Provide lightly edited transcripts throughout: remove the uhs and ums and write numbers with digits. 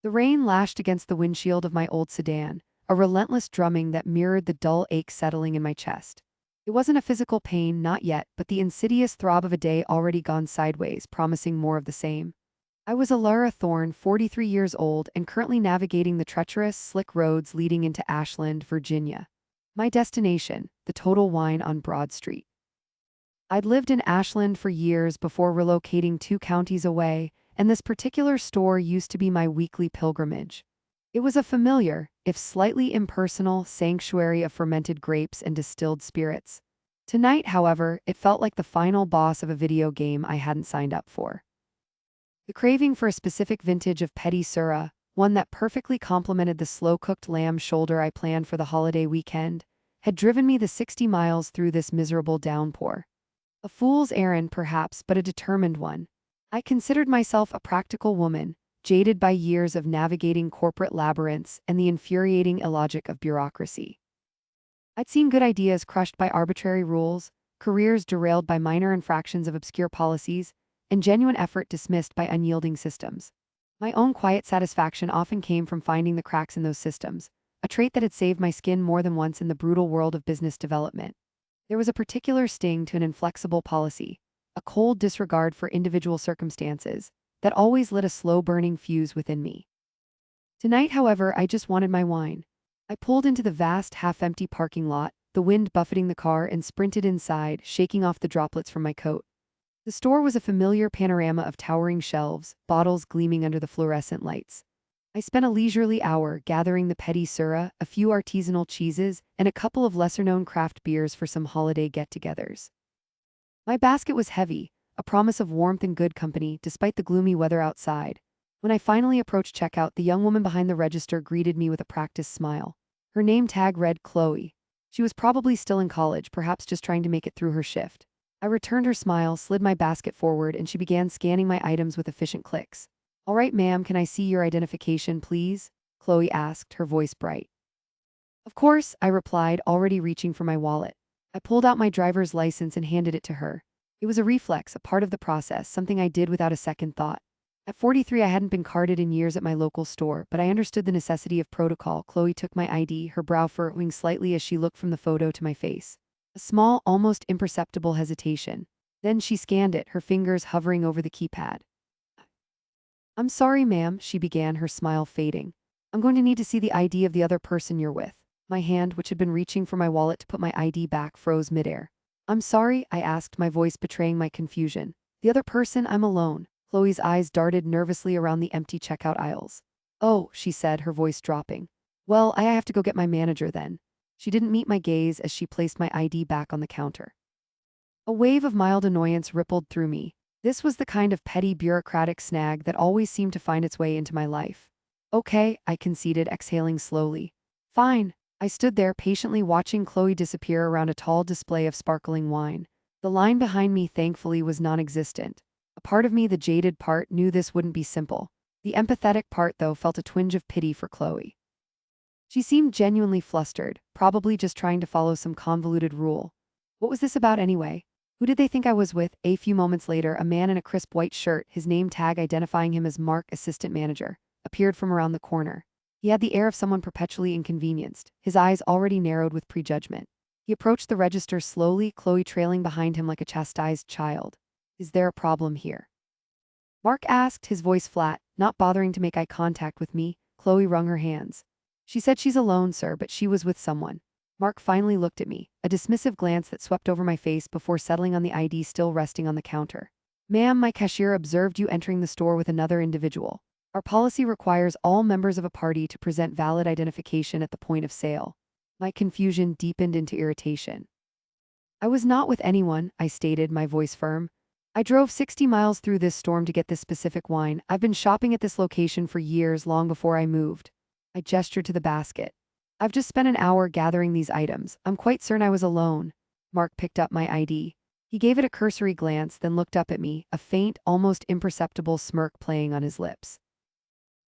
The rain lashed against the windshield of my old sedan, a relentless drumming that mirrored the dull ache settling in my chest. It wasn't a physical pain, not yet, but the insidious throb of a day already gone sideways, promising more of the same. I was Alara Thorne, 43 years old, and currently navigating the treacherous, slick roads leading into Ashland, Virginia. My destination, the Total Wine on Broad Street. I'd lived in Ashland for years before relocating 2 counties away, and this particular store used to be my weekly pilgrimage. It was a familiar, if slightly impersonal, sanctuary of fermented grapes and distilled spirits. Tonight, however, it felt like the final boss of a video game I hadn't signed up for. The craving for a specific vintage of Petit Syrah, one that perfectly complemented the slow-cooked lamb shoulder I planned for the holiday weekend, had driven me the 60 miles through this miserable downpour. A fool's errand, perhaps, but a determined one. I considered myself a practical woman, jaded by years of navigating corporate labyrinths and the infuriating illogic of bureaucracy. I'd seen good ideas crushed by arbitrary rules, careers derailed by minor infractions of obscure policies, and genuine effort dismissed by unyielding systems. My own quiet satisfaction often came from finding the cracks in those systems, a trait that had saved my skin more than once in the brutal world of business development. There was a particular sting to an inflexible policy, a cold disregard for individual circumstances, that always lit a slow-burning fuse within me. Tonight, however, I just wanted my wine. I pulled into the vast, half-empty parking lot, the wind buffeting the car, and sprinted inside, shaking off the droplets from my coat. The store was a familiar panorama of towering shelves, bottles gleaming under the fluorescent lights. I spent a leisurely hour gathering the Petit Syrah, a few artisanal cheeses, and a couple of lesser-known craft beers for some holiday get-togethers. My basket was heavy, a promise of warmth and good company despite the gloomy weather outside. When I finally approached checkout, the young woman behind the register greeted me with a practiced smile. Her name tag read Chloe. She was probably still in college, perhaps just trying to make it through her shift. I returned her smile, slid my basket forward, and she began scanning my items with efficient clicks. "All right, ma'am, can I see your identification, please?" Chloe asked, her voice bright. "Of course," I replied, already reaching for my wallet. I pulled out my driver's license and handed it to her. It was a reflex, a part of the process, something I did without a second thought. At 43, I hadn't been carded in years at my local store, but I understood the necessity of protocol. Chloe took my ID, her brow furrowing slightly as she looked from the photo to my face. A small, almost imperceptible hesitation. Then she scanned it, her fingers hovering over the keypad. "I'm sorry, ma'am," she began, her smile fading. "I'm going to need to see the ID of the other person you're with." My hand, which had been reaching for my wallet to put my ID back, froze midair. "I'm sorry?" I asked, my voice betraying my confusion. "The other person? I'm alone." Chloe's eyes darted nervously around the empty checkout aisles. "Oh," she said, her voice dropping. "Well, I have to go get my manager then." She didn't meet my gaze as she placed my ID back on the counter. A wave of mild annoyance rippled through me. This was the kind of petty bureaucratic snag that always seemed to find its way into my life. "Okay," I conceded, exhaling slowly. "Fine." I stood there patiently watching Chloe disappear around a tall display of sparkling wine. The line behind me, thankfully, was non-existent. A part of me, the jaded part, knew this wouldn't be simple. The empathetic part, though, felt a twinge of pity for Chloe. She seemed genuinely flustered, probably just trying to follow some convoluted rule. What was this about anyway? Who did they think I was with? A few moments later, a man in a crisp white shirt, his name tag identifying him as Mark, assistant manager, appeared from around the corner. He had the air of someone perpetually inconvenienced, his eyes already narrowed with prejudgment. He approached the register slowly, Chloe trailing behind him like a chastised child. "Is there a problem here?" Mark asked, his voice flat, not bothering to make eye contact with me. Chloe wrung her hands. "She said she's alone, sir, but she was with someone." Mark finally looked at me, a dismissive glance that swept over my face before settling on the ID still resting on the counter. "Ma'am, my cashier observed you entering the store with another individual. Our policy requires all members of a party to present valid identification at the point of sale." My confusion deepened into irritation. "I was not with anyone," I stated, my voice firm. "I drove 60 miles through this storm to get this specific wine. I've been shopping at this location for years, long before I moved." I gestured to the basket. "I've just spent an hour gathering these items. I'm quite certain I was alone." Mark picked up my ID. He gave it a cursory glance, then looked up at me, a faint, almost imperceptible smirk playing on his lips.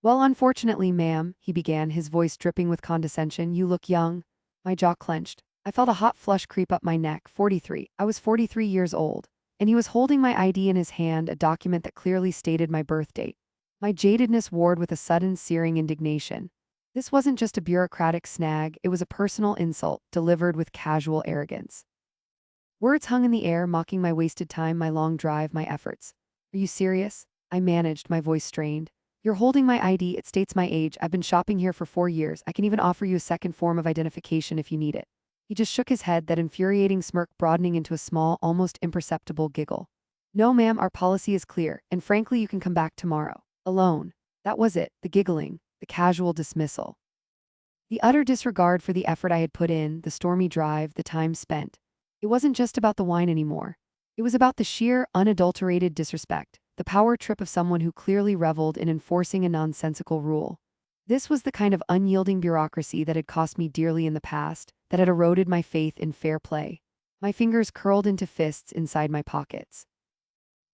"Well, unfortunately, ma'am," he began, his voice dripping with condescension, "you look young." My jaw clenched. I felt a hot flush creep up my neck. 43. I was 43 years old. And he was holding my ID in his hand, a document that clearly stated my birth date. My jadedness warred with a sudden searing indignation. This wasn't just a bureaucratic snag, it was a personal insult, delivered with casual arrogance. Words hung in the air, mocking my wasted time, my long drive, my efforts. Are you serious? I managed, my voice strained. You're holding my ID, it states my age, I've been shopping here for 4 years, I can even offer you a second form of identification if you need it. He just shook his head, that infuriating smirk broadening into a small, almost imperceptible giggle. No ma'am, our policy is clear, and frankly you can come back tomorrow. Alone. That was it, the giggling, the casual dismissal. The utter disregard for the effort I had put in, the stormy drive, the time spent. It wasn't just about the wine anymore. It was about the sheer, unadulterated disrespect, the power trip of someone who clearly reveled in enforcing a nonsensical rule. This was the kind of unyielding bureaucracy that had cost me dearly in the past, that had eroded my faith in fair play. My fingers curled into fists inside my pockets.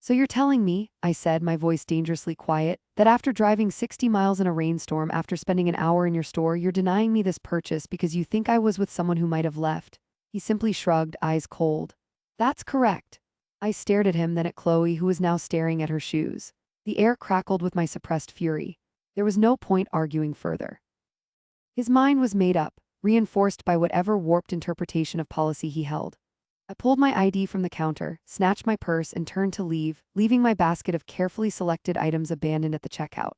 So you're telling me, I said, my voice dangerously quiet, that after driving 60 miles in a rainstorm, after spending an hour in your store, you're denying me this purchase because you think I was with someone who might have left? He simply shrugged, eyes cold. That's correct. I stared at him, then at Chloe, who was now staring at her shoes. The air crackled with my suppressed fury. There was no point arguing further. His mind was made up, reinforced by whatever warped interpretation of policy he held. I pulled my ID from the counter, snatched my purse, and turned to leave, leaving my basket of carefully selected items abandoned at the checkout.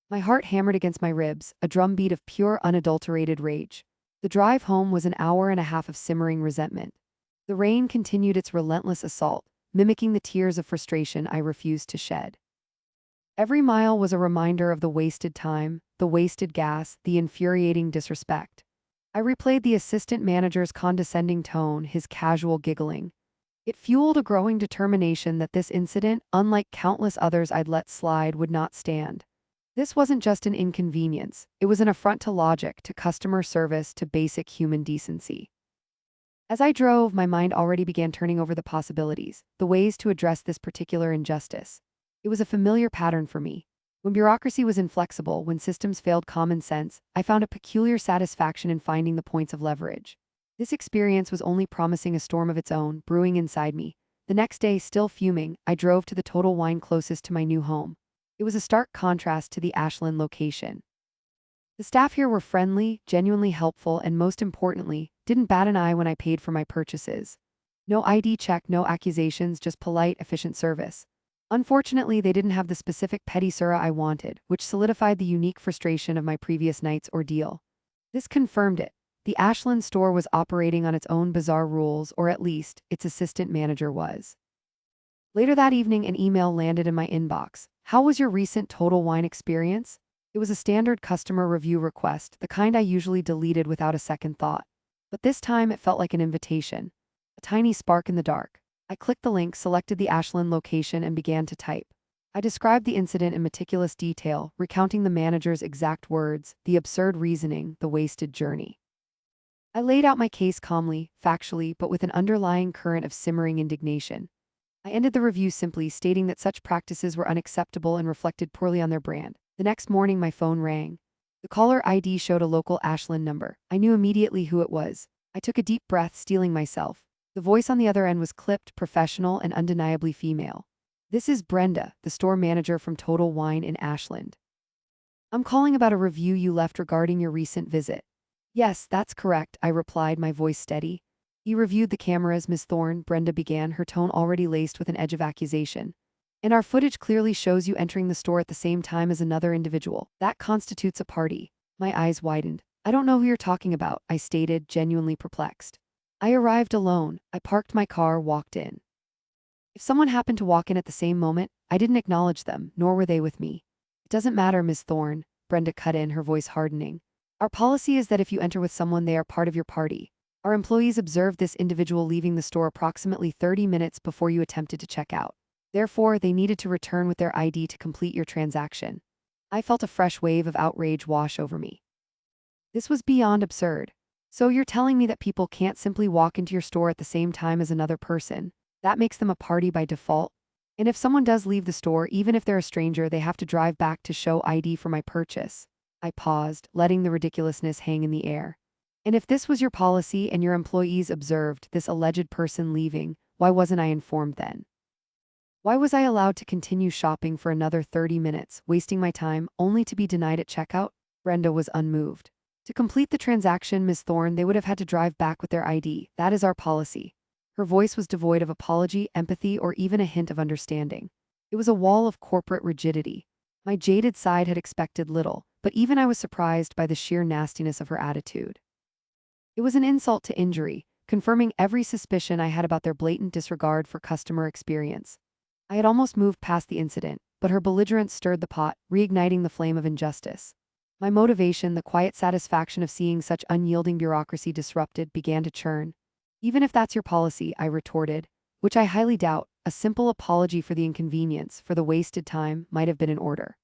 My heart hammered against my ribs, a drumbeat of pure, unadulterated rage. The drive home was an hour and a half of simmering resentment. The rain continued its relentless assault, mimicking the tears of frustration I refused to shed. Every mile was a reminder of the wasted time, the wasted gas, the infuriating disrespect. I replayed the assistant manager's condescending tone, his casual giggling. It fueled a growing determination that this incident, unlike countless others I'd let slide, would not stand. This wasn't just an inconvenience, it was an affront to logic, to customer service, to basic human decency. As I drove, my mind already began turning over the possibilities, the ways to address this particular injustice. It was a familiar pattern for me. When bureaucracy was inflexible, when systems failed common sense, I found a peculiar satisfaction in finding the points of leverage. This experience was only promising a storm of its own, brewing inside me. The next day, still fuming, I drove to the Total Wine closest to my new home. It was a stark contrast to the Ashland location. The staff here were friendly, genuinely helpful, and most importantly, didn't bat an eye when I paid for my purchases. No ID check, no accusations, just polite, efficient service. Unfortunately, they didn't have the specific petit sura I wanted, which solidified the unique frustration of my previous night's ordeal. This confirmed it. The Ashland store was operating on its own bizarre rules, or at least, its assistant manager was. Later that evening, an email landed in my inbox. How was your recent Total Wine experience? It was a standard customer review request, the kind I usually deleted without a second thought. But this time it felt like an invitation. A tiny spark in the dark. I clicked the link, selected the Ashland location, and began to type. I described the incident in meticulous detail, recounting the manager's exact words, the absurd reasoning, the wasted journey. I laid out my case calmly, factually, but with an underlying current of simmering indignation. I ended the review simply, stating that such practices were unacceptable and reflected poorly on their brand. The next morning, my phone rang. The caller ID showed a local Ashland number. I knew immediately who it was. I took a deep breath, steeling myself. The voice on the other end was clipped, professional, and undeniably female. This is Brenda, the store manager from Total Wine in Ashland. I'm calling about a review you left regarding your recent visit. Yes, that's correct, I replied, my voice steady. You reviewed the cameras, Miss Thorne, Brenda began, her tone already laced with an edge of accusation. And our footage clearly shows you entering the store at the same time as another individual. That constitutes a party. My eyes widened. I don't know who you're talking about, I stated, genuinely perplexed. I arrived alone. I parked my car, walked in. If someone happened to walk in at the same moment, I didn't acknowledge them, nor were they with me. It doesn't matter, Miss Thorne, Brenda cut in, her voice hardening. Our policy is that if you enter with someone, they are part of your party. Our employees observed this individual leaving the store approximately 30 minutes before you attempted to check out. Therefore, they needed to return with their ID to complete your transaction. I felt a fresh wave of outrage wash over me. This was beyond absurd. So you're telling me that people can't simply walk into your store at the same time as another person? That makes them a party by default? And if someone does leave the store, even if they're a stranger, they have to drive back to show ID for my purchase? I paused, letting the ridiculousness hang in the air. And if this was your policy and your employees observed this alleged person leaving, why wasn't I informed then? Why was I allowed to continue shopping for another 30 minutes, wasting my time, only to be denied at checkout? Brenda was unmoved. To complete the transaction, Miss Thorne, they would have had to drive back with their ID. That is our policy. Her voice was devoid of apology, empathy, or even a hint of understanding. It was a wall of corporate rigidity. My jaded side had expected little, but even I was surprised by the sheer nastiness of her attitude. It was an insult to injury, confirming every suspicion I had about their blatant disregard for customer experience. I had almost moved past the incident, but her belligerence stirred the pot, reigniting the flame of injustice. My motivation, the quiet satisfaction of seeing such unyielding bureaucracy disrupted, began to churn. Even if that's your policy, I retorted, which I highly doubt, a simple apology for the inconvenience, for the wasted time, might have been in order.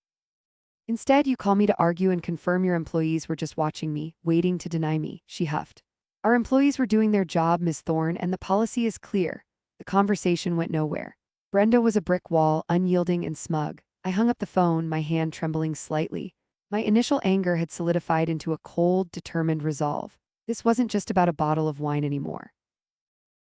Instead, you call me to argue and confirm your employees were just watching me, waiting to deny me, she huffed. Our employees were doing their job, Miss Thorne, and the policy is clear. The conversation went nowhere. Brenda was a brick wall, unyielding and smug. I hung up the phone, my hand trembling slightly. My initial anger had solidified into a cold, determined resolve. This wasn't just about a bottle of wine anymore.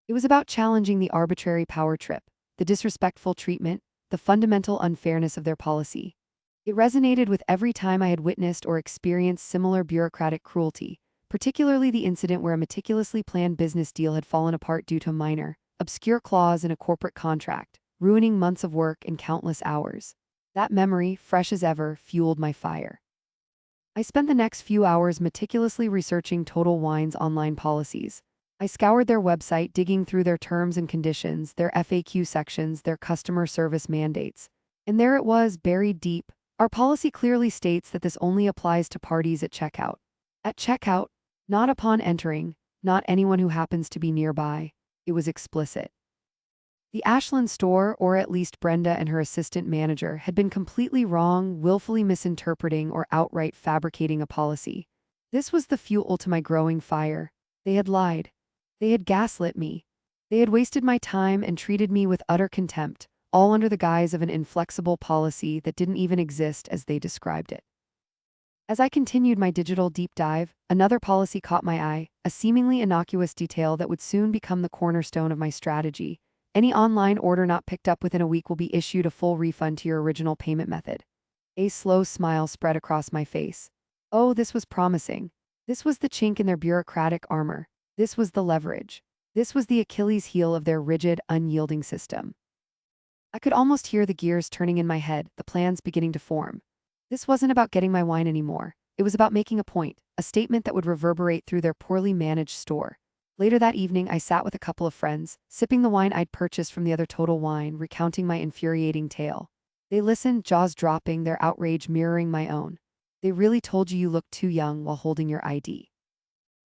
It was about challenging the arbitrary power trip, the disrespectful treatment, the fundamental unfairness of their policy. It resonated with every time I had witnessed or experienced similar bureaucratic cruelty, particularly the incident where a meticulously planned business deal had fallen apart due to a minor, obscure clause in a corporate contract, ruining months of work and countless hours. That memory, fresh as ever, fueled my fire. I spent the next few hours meticulously researching Total Wine's online policies. I scoured their website, digging through their terms and conditions, their FAQ sections, their customer service mandates. And there it was, buried deep. Our policy clearly states that this only applies to parties at checkout. At checkout, not upon entering, not anyone who happens to be nearby. It was explicit. The Ashland store, or at least Brenda and her assistant manager, had been completely wrong, willfully misinterpreting or outright fabricating a policy. This was the fuel to my growing fire. They had lied. They had gaslit me. They had wasted my time and treated me with utter contempt, all under the guise of an inflexible policy that didn't even exist as they described it. As I continued my digital deep dive, another policy caught my eye, a seemingly innocuous detail that would soon become the cornerstone of my strategy. Any online order not picked up within a week will be issued a full refund to your original payment method. A slow smile spread across my face. Oh, this was promising. This was the chink in their bureaucratic armor. This was the leverage. This was the Achilles heel of their rigid, unyielding system. I could almost hear the gears turning in my head, the plans beginning to form. This wasn't about getting my wine anymore. It was about making a point, a statement that would reverberate through their poorly managed store. Later that evening, I sat with a couple of friends, sipping the wine I'd purchased from the other Total Wine, recounting my infuriating tale. They listened, jaws dropping, their outrage mirroring my own. They really told you looked too young while holding your ID.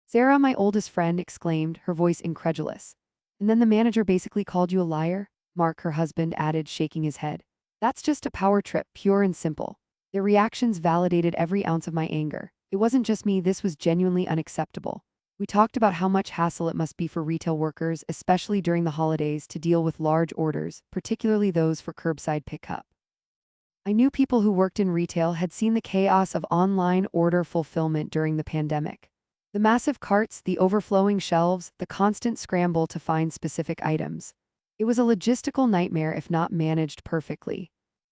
Sarah, my oldest friend, exclaimed, her voice incredulous. And then the manager basically called you a liar? Mark, her husband, added, shaking his head. That's just a power trip, pure and simple. Their reactions validated every ounce of my anger. It wasn't just me, this was genuinely unacceptable. We talked about how much hassle it must be for retail workers, especially during the holidays, to deal with large orders, particularly those for curbside pickup. I knew people who worked in retail had seen the chaos of online order fulfillment during the pandemic. The massive carts, the overflowing shelves, the constant scramble to find specific items. It was a logistical nightmare if not managed perfectly.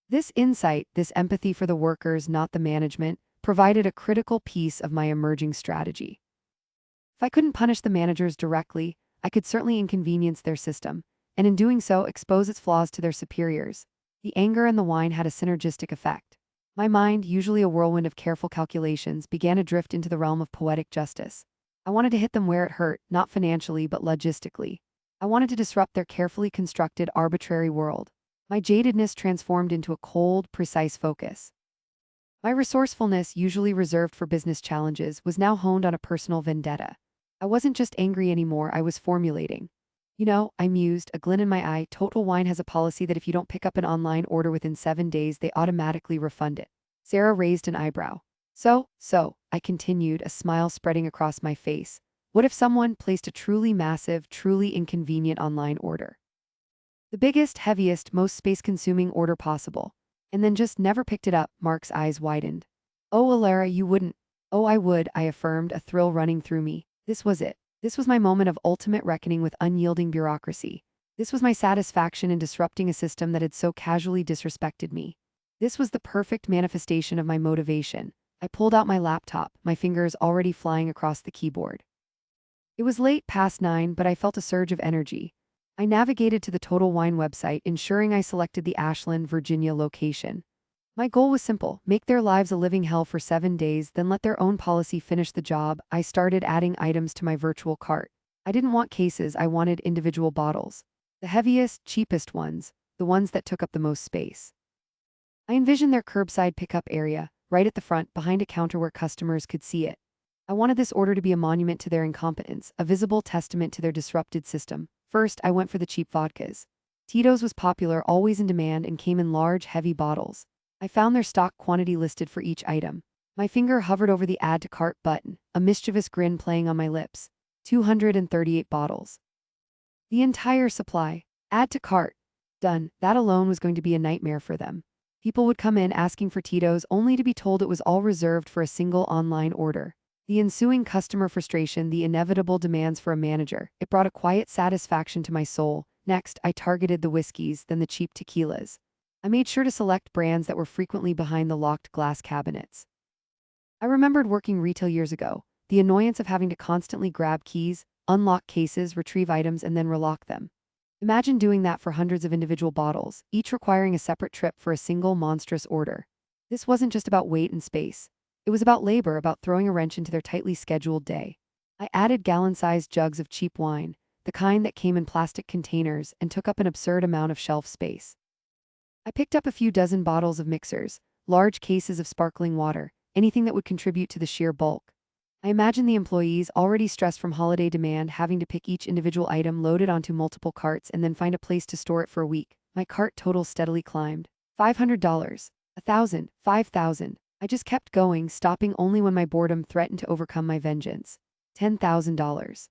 This insight, this empathy for the workers, not the management, provided a critical piece of my emerging strategy. If I couldn't punish the managers directly, I could certainly inconvenience their system, and in doing so expose its flaws to their superiors. The anger and the wine had a synergistic effect. My mind, usually a whirlwind of careful calculations, began to drift into the realm of poetic justice. I wanted to hit them where it hurt, not financially but logistically. I wanted to disrupt their carefully constructed, arbitrary world. My jadedness transformed into a cold, precise focus. My resourcefulness, usually reserved for business challenges, was now honed on a personal vendetta. I wasn't just angry anymore, I was formulating. You know, I mused, a glint in my eye, Total Wine has a policy that if you don't pick up an online order within 7 days, they automatically refund it. Sarah raised an eyebrow. So, I continued, a smile spreading across my face. What if someone placed a truly massive, truly inconvenient online order? The biggest, heaviest, most space-consuming order possible. And then just never picked it up, Mark's eyes widened. Oh, Alara, you wouldn't. Oh, I would, I affirmed, a thrill running through me. This was it. This was my moment of ultimate reckoning with unyielding bureaucracy. This was my satisfaction in disrupting a system that had so casually disrespected me. This was the perfect manifestation of my motivation. I pulled out my laptop, my fingers already flying across the keyboard. It was late past 9, but I felt a surge of energy. I navigated to the Total Wine website, ensuring I selected the Ashland, Virginia location. My goal was simple: make their lives a living hell for 7 days, then let their own policy finish the job. I started adding items to my virtual cart. I didn't want cases, I wanted individual bottles. The heaviest, cheapest ones, the ones that took up the most space. I envisioned their curbside pickup area, right at the front, behind a counter where customers could see it. I wanted this order to be a monument to their incompetence, a visible testament to their disrupted system. First, I went for the cheap vodkas. Tito's was popular, always in demand, and came in large, heavy bottles. I found their stock quantity listed for each item. My finger hovered over the Add to Cart button, a mischievous grin playing on my lips. 238 bottles. The entire supply. Add to cart. Done. That alone was going to be a nightmare for them. People would come in asking for Tito's only to be told it was all reserved for a single online order. The ensuing customer frustration, the inevitable demands for a manager, it brought a quiet satisfaction to my soul. Next, I targeted the whiskeys, then the cheap tequilas. I made sure to select brands that were frequently behind the locked glass cabinets. I remembered working retail years ago, the annoyance of having to constantly grab keys, unlock cases, retrieve items, and then relock them. Imagine doing that for hundreds of individual bottles, each requiring a separate trip for a single monstrous order. This wasn't just about weight and space. It was about labor, about throwing a wrench into their tightly scheduled day. I added gallon-sized jugs of cheap wine, the kind that came in plastic containers and took up an absurd amount of shelf space. I picked up a few dozen bottles of mixers, large cases of sparkling water, anything that would contribute to the sheer bulk. I imagine the employees, already stressed from holiday demand, having to pick each individual item, loaded onto multiple carts, and then find a place to store it for a week. My cart total steadily climbed. $500, $1,000, $5,000. I just kept going, stopping only when my boredom threatened to overcome my vengeance. $10,000.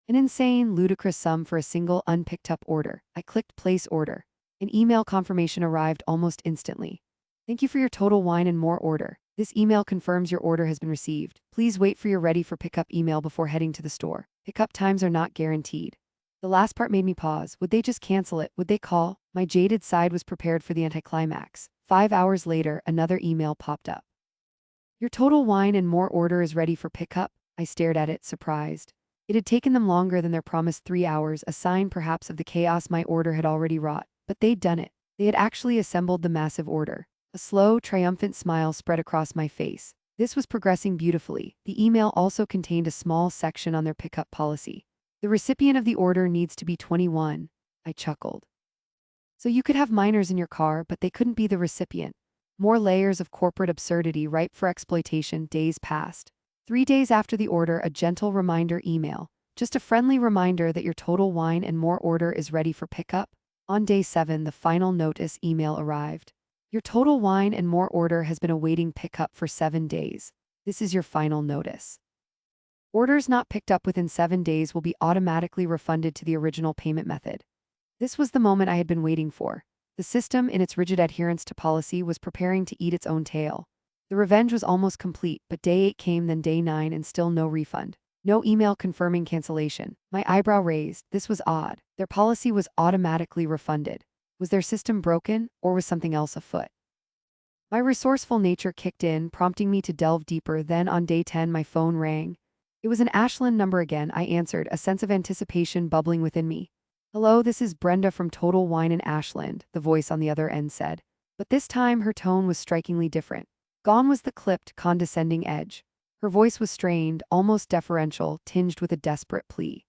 An insane, ludicrous sum for a single unpicked up order. I clicked place order. An email confirmation arrived almost instantly. Thank you for your Total Wine and More order. This email confirms your order has been received. Please wait for your ready for pickup email before heading to the store. Pickup times are not guaranteed. The last part made me pause. Would they just cancel it? Would they call? My jaded side was prepared for the anticlimax. 5 hours later, another email popped up. Your Total Wine and More order is ready for pickup. I stared at it, surprised. It had taken them longer than their promised 3 hours, a sign perhaps of the chaos my order had already wrought. But they'd done it. They had actually assembled the massive order. A slow, triumphant smile spread across my face. This was progressing beautifully. The email also contained a small section on their pickup policy. The recipient of the order needs to be 21. I chuckled. So you could have minors in your car, but they couldn't be the recipient. More layers of corporate absurdity ripe for exploitation. Days passed. 3 days after the order, a gentle reminder email. Just a friendly reminder that your Total Wine and More order is ready for pickup. On day 7, the final notice email arrived. Your Total Wine and More order has been awaiting pickup for 7 days. This is your final notice. Orders not picked up within 7 days will be automatically refunded to the original payment method. This was the moment I had been waiting for. The system, in its rigid adherence to policy, was preparing to eat its own tail. The revenge was almost complete, but day 8 came, then day 9, and still no refund. No email confirming cancellation. My eyebrow raised. This was odd. Their policy was automatically refunded. Was their system broken, or was something else afoot? My resourceful nature kicked in, prompting me to delve deeper. Then on day 10, my phone rang. It was an Ashland number again. I answered, a sense of anticipation bubbling within me. Hello, this is Brenda from Total Wine in Ashland, the voice on the other end said. But this time her tone was strikingly different. Gone was the clipped, condescending edge. Her voice was strained, almost deferential, tinged with a desperate plea.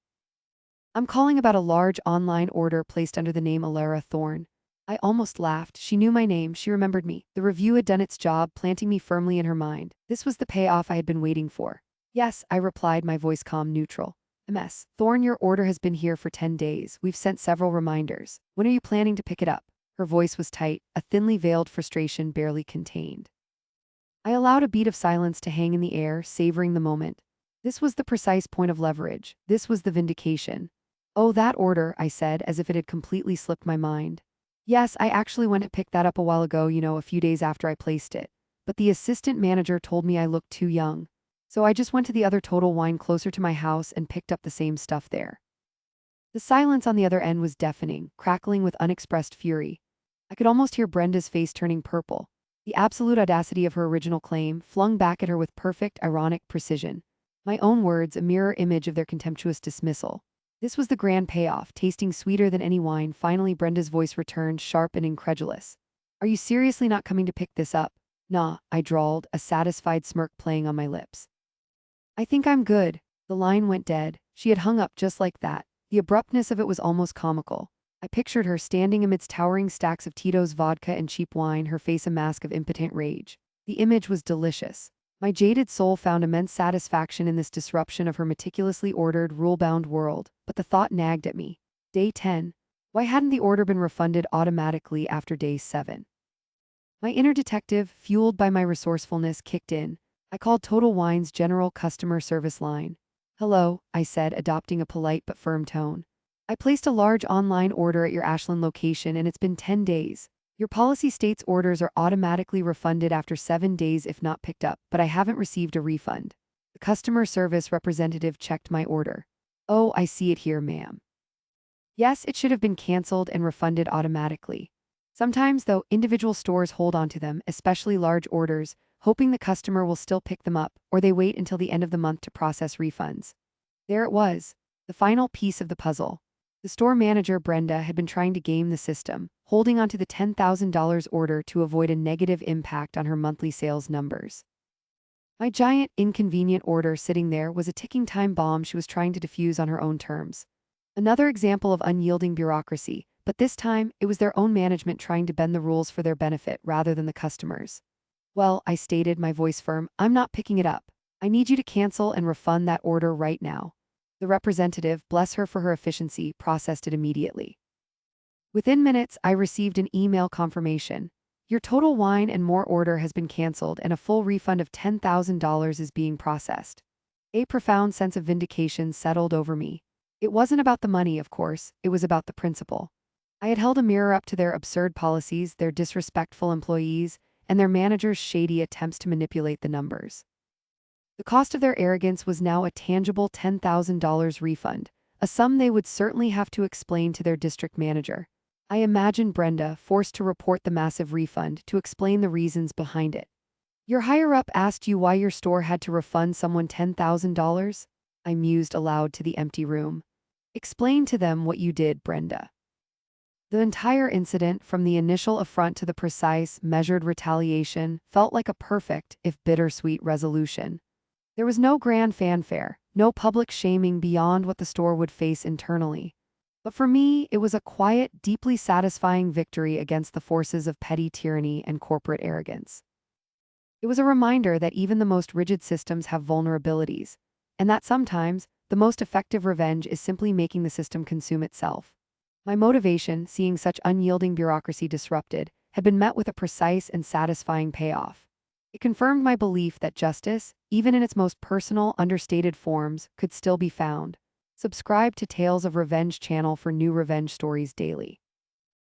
I'm calling about a large online order placed under the name Alara Thorne. I almost laughed. She knew my name, she remembered me. The review had done its job, planting me firmly in her mind. This was the payoff I had been waiting for. Yes, I replied, my voice calm, neutral. MS. Thorne, your order has been here for 10 days. We've sent several reminders. When are you planning to pick it up? Her voice was tight, a thinly veiled frustration barely contained. I allowed a beat of silence to hang in the air, savoring the moment. This was the precise point of leverage. This was the vindication. Oh, that order, I said, as if it had completely slipped my mind. Yes, I actually went to pick that up a while ago, a few days after I placed it. But the assistant manager told me I looked too young. So I just went to the other Total Wine closer to my house and picked up the same stuff there. The silence on the other end was deafening, crackling with unexpressed fury. I could almost hear Brenda's face turning purple. The absolute audacity of her original claim, flung back at her with perfect, ironic precision. My own words, a mirror image of their contemptuous dismissal. This was the grand payoff, tasting sweeter than any wine. Finally, Brenda's voice returned, sharp and incredulous. Are you seriously not coming to pick this up? Nah, I drawled, a satisfied smirk playing on my lips. I think I'm good. The line went dead. She had hung up just like that. The abruptness of it was almost comical. I pictured her standing amidst towering stacks of Tito's vodka and cheap wine, her face a mask of impotent rage. The image was delicious. My jaded soul found immense satisfaction in this disruption of her meticulously ordered, rule-bound world, but the thought nagged at me. Day 10. Why hadn't the order been refunded automatically after day 7? My inner detective, fueled by my resourcefulness, kicked in. I called Total Wine's general customer service line. Hello, I said, adopting a polite but firm tone. I placed a large online order at your Ashland location and it's been 10 days. Your policy states orders are automatically refunded after 7 days if not picked up, but I haven't received a refund. The customer service representative checked my order. Oh, I see it here, ma'am. Yes, it should have been canceled and refunded automatically. Sometimes, though, individual stores hold onto them, especially large orders, hoping the customer will still pick them up, or they wait until the end of the month to process refunds. There it was, the final piece of the puzzle. The store manager, Brenda, had been trying to game the system, holding onto the $10,000 order to avoid a negative impact on her monthly sales numbers. My giant, inconvenient order sitting there was a ticking time bomb she was trying to defuse on her own terms. Another example of unyielding bureaucracy, but this time it was their own management trying to bend the rules for their benefit rather than the customers. Well, I stated, my voice firm, I'm not picking it up. I need you to cancel and refund that order right now. The representative, bless her for her efficiency, processed it immediately. Within minutes, I received an email confirmation. Your Total Wine and More order has been canceled and a full refund of $10,000 is being processed. A profound sense of vindication settled over me. It wasn't about the money, of course, it was about the principle. I had held a mirror up to their absurd policies, their disrespectful employees, and their managers' shady attempts to manipulate the numbers. The cost of their arrogance was now a tangible $10,000 refund, a sum they would certainly have to explain to their district manager. I imagined Brenda, forced to report the massive refund, to explain the reasons behind it. Your higher-up asked you why your store had to refund someone $10,000? I mused aloud to the empty room. Explain to them what you did, Brenda. The entire incident, from the initial affront to the precise, measured retaliation, felt like a perfect, if bittersweet, resolution. There was no grand fanfare, no public shaming beyond what the store would face internally. But for me, it was a quiet, deeply satisfying victory against the forces of petty tyranny and corporate arrogance. It was a reminder that even the most rigid systems have vulnerabilities, and that sometimes, the most effective revenge is simply making the system consume itself. My motivation, seeing such unyielding bureaucracy disrupted, had been met with a precise and satisfying payoff. It confirmed my belief that justice, even in its most personal, understated forms, could still be found. Subscribe to Tales of Revenge channel for new revenge stories daily.